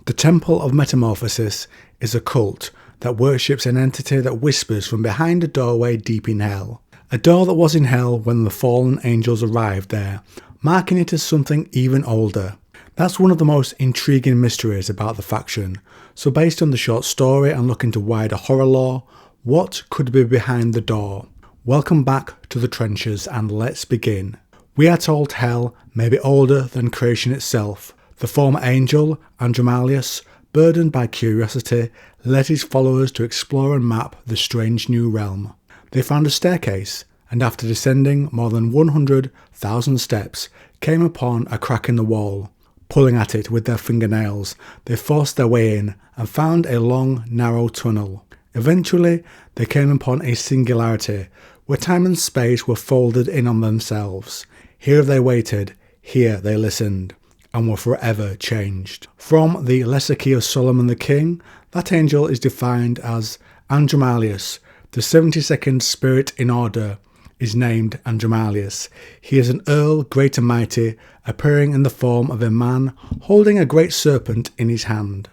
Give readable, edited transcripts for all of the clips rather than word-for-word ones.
The Temple of Metamorphosis is a cult that worships an entity that whispers from behind a doorway deep in hell. A door that was in hell when the fallen angels arrived there, marking it as something even older. That's one of the most intriguing mysteries about the faction. So based on the short story and looking to wider horror lore, what could be behind the door? Welcome back to the trenches and let's begin. We are told hell may be older than creation itself. The former angel, Andromalius, burdened by curiosity, led his followers to explore and map the strange new realm. They found a staircase, and after descending more than 100,000 steps, came upon a crack in the wall. Pulling at it with their fingernails, they forced their way in and found a long, narrow tunnel. Eventually, they came upon a singularity, where time and space were folded in on themselves. Here they waited, here they listened, and were forever changed. From the lesser key of Solomon the King, that angel is defined as Andromalius. The 72nd spirit in order is named Andromalius. He is an earl, great and mighty, appearing in the form of a man holding a great serpent in his hand.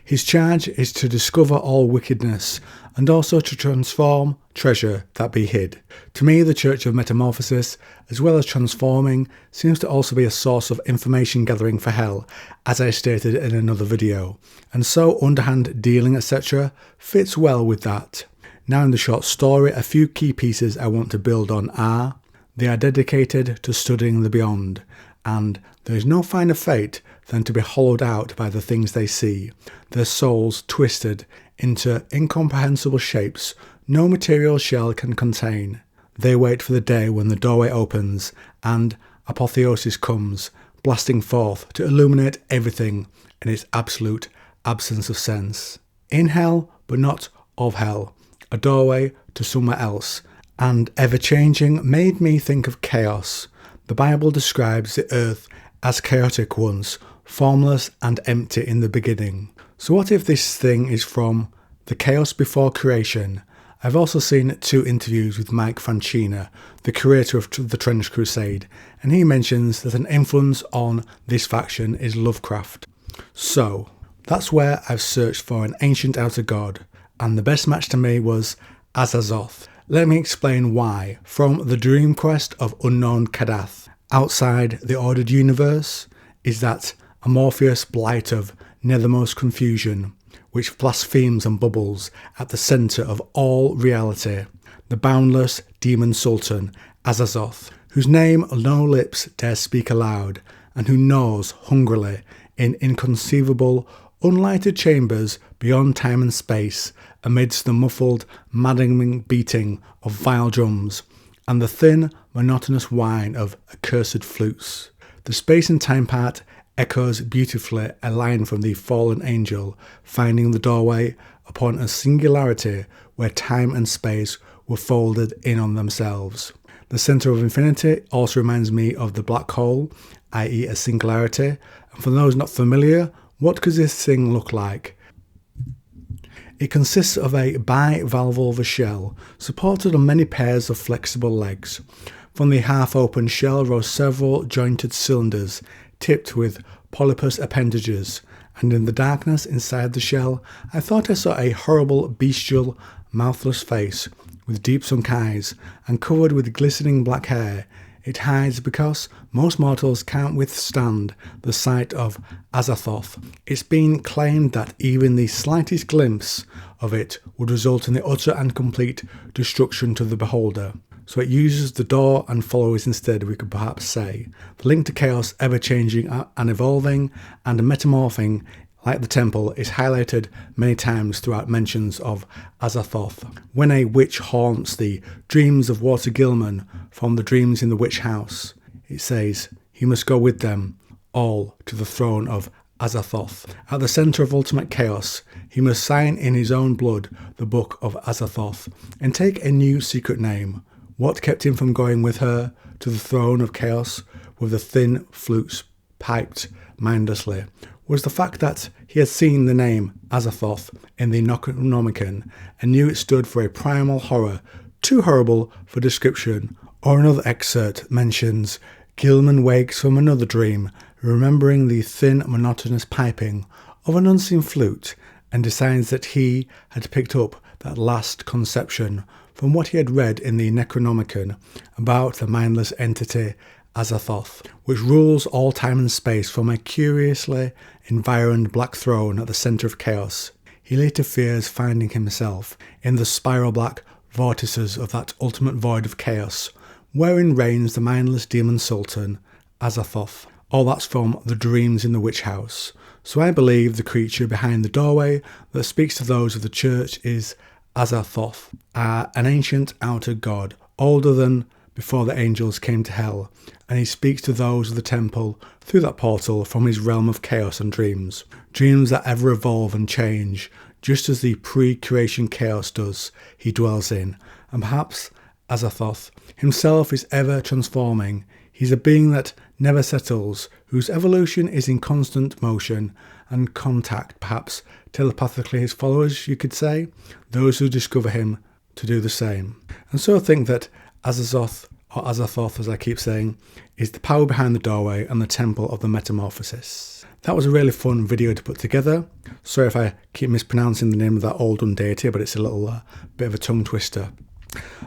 His charge is to discover all wickedness and also to transform treasure that be hid. To me, the Church of Metamorphosis, as well as transforming, seems to also be a source of information gathering for hell, as I stated in another video, and so underhand dealing etc. fits well with that. Now in the short story, a few key pieces I want to build on are: they are dedicated to studying the beyond, and there is no finer fate than to be hollowed out by the things they see, their souls twisted into incomprehensible shapes no material shell can contain. They wait for the day when the doorway opens and apotheosis comes, blasting forth to illuminate everything in its absolute absence of sense. In hell, but not of hell, a doorway to somewhere else, and ever-changing made me think of chaos. The Bible describes the earth as chaotic once, formless and empty in the beginning. So what if this thing is from the chaos before creation? I've also seen 2 interviews with Mike Francina, the creator of the Trench Crusade, and he mentions that an influence on this faction is Lovecraft. So, that's where I've searched for an ancient outer god, and the best match to me was Azathoth. Let me explain why. From the dream quest of unknown Kadath, outside the ordered universe, is that amorphous blight of nethermost confusion, which blasphemes and bubbles at the centre of all reality, the boundless demon sultan, Azathoth, whose name no lips dare speak aloud, and who gnaws hungrily in inconceivable, unlighted chambers beyond time and space, amidst the muffled, maddening beating of vile drums, and the thin, monotonous whine of accursed flutes. The space and time part echoes beautifully a line from the fallen angel, finding the doorway upon a singularity where time and space were folded in on themselves. The centre of infinity also reminds me of the black hole, i.e. a singularity, and for those not familiar, what could this thing look like? It consists of a bivalvular shell, supported on many pairs of flexible legs. From the half-open shell rose several jointed cylinders, tipped with polypus appendages, and in the darkness inside the shell I thought I saw a horrible, bestial, mouthless face, with deep sunk eyes, and covered with glistening black hair. It hides because most mortals can't withstand the sight of Azathoth. It's been claimed that even the slightest glimpse of it would result in the utter and complete destruction to the beholder. So it uses the door and followers instead, we could perhaps say. The link to chaos, ever-changing and evolving and metamorphing like the temple, is highlighted many times throughout mentions of Azathoth. When a witch haunts the dreams of Walter Gilman from the Dreams in the Witch House, it says, he must go with them all to the throne of Azathoth. At the centre of ultimate chaos, he must sign in his own blood the book of Azathoth and take a new secret name. What kept him from going with her to the throne of chaos with the thin flutes piped mindlessly was the fact that he had seen the name Azathoth in the Necronomicon and knew it stood for a primal horror too horrible for description. Or another excerpt mentions Gilman wakes from another dream, remembering the thin monotonous piping of an unseen flute and decides that he had picked up that last conception from what he had read in the Necronomicon about the mindless entity Azathoth, which rules all time and space from a curiously environed black throne at the centre of chaos. He later fears finding himself in the spiral black vortices of that ultimate void of chaos, wherein reigns the mindless demon sultan, Azathoth. All that's from the Dreams in the Witch House. So I believe the creature behind the doorway that speaks to those of the church is Azathoth, an ancient outer god, older than before the angels came to hell, and he speaks to those of the temple through that portal from his realm of chaos and dreams. Dreams that ever evolve and change, just as the pre-creation chaos does, he dwells in, and perhaps Azathoth himself is ever transforming. He's a being that never settles, whose evolution is in constant motion and contact, perhaps telepathically his followers, you could say, those who discover him to do the same. And so I think that Azazoth, or Azathoth as I keep saying, is the power behind the doorway and the Temple of the Metamorphosis. That was a really fun video to put together. Sorry if I keep mispronouncing the name of that old deity, but it's a little bit of a tongue twister.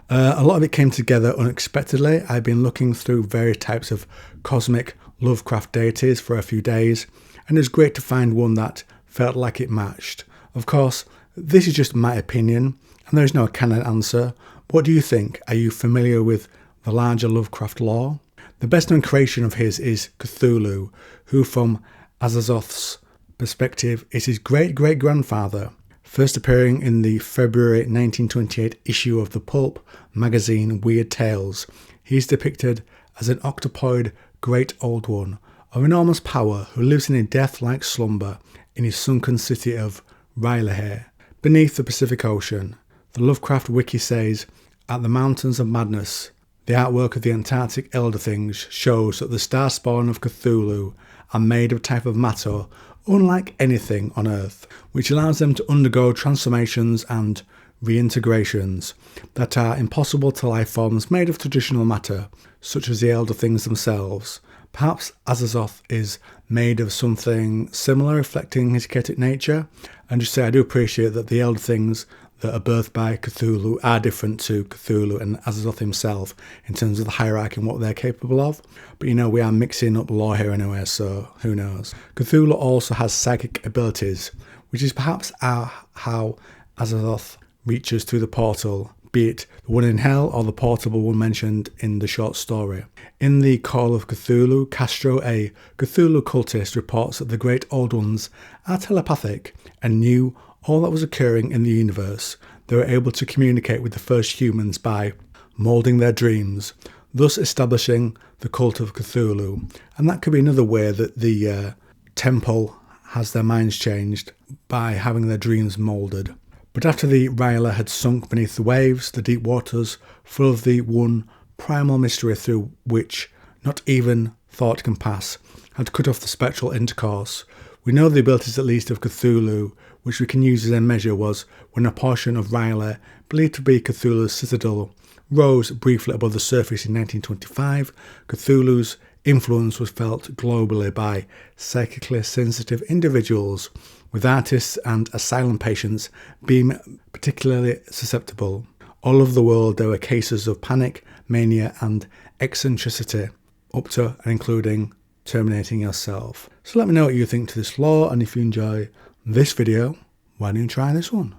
A lot of it came together unexpectedly. I've been looking through various types of cosmic lovecraft deities for a few days, and it was great to find one that felt like it matched. Of course, this is just my opinion, and there is no canon answer. What do you think? Are you familiar with the larger Lovecraft lore? The best known creation of his is Cthulhu, who from Azathoth's perspective is his great-great-grandfather, first appearing in the February 1928 issue of the pulp magazine Weird Tales. He is depicted as an octopoid great old one of enormous power who lives in a death-like slumber in his sunken city of R'lyeh, beneath the Pacific Ocean. The Lovecraft wiki says, at the Mountains of Madness, the artwork of the Antarctic Elder Things shows that the star spawn of Cthulhu are made of a type of matter unlike anything on Earth, which allows them to undergo transformations and reintegrations that are impossible to life forms made of traditional matter, such as the Elder Things themselves. Perhaps Azathoth is made of something similar, reflecting his chaotic nature. And just say I do appreciate that the Elder Things that are birthed by Cthulhu are different to Cthulhu and Azathoth himself in terms of the hierarchy and what they're capable of. But we are mixing up lore here anyway, so who knows. Cthulhu also has psychic abilities, which is perhaps how Azathoth reaches through the portal, be it the one in hell or the portable one mentioned in the short story. In the Call of Cthulhu, Castro, a Cthulhu cultist, reports that the Great Old Ones are telepathic and knew all that was occurring in the universe. They were able to communicate with the first humans by moulding their dreams, thus establishing the cult of Cthulhu. And that could be another way that the temple has their minds changed, by having their dreams moulded. But after the R'lyeh had sunk beneath the waves, the deep waters, full of the one primal mystery through which not even thought can pass, had cut off the spectral intercourse. We know the abilities at least of Cthulhu, which we can use as a measure, was when a portion of R'lyeh, believed to be Cthulhu's citadel, rose briefly above the surface in 1925. Cthulhu's influence was felt globally by psychically sensitive individuals, with artists and asylum patients being particularly susceptible. All over the world there were cases of panic, mania and eccentricity, up to and including terminating yourself. So let me know what you think to this lore, and if you enjoy this video, why don't you try this one?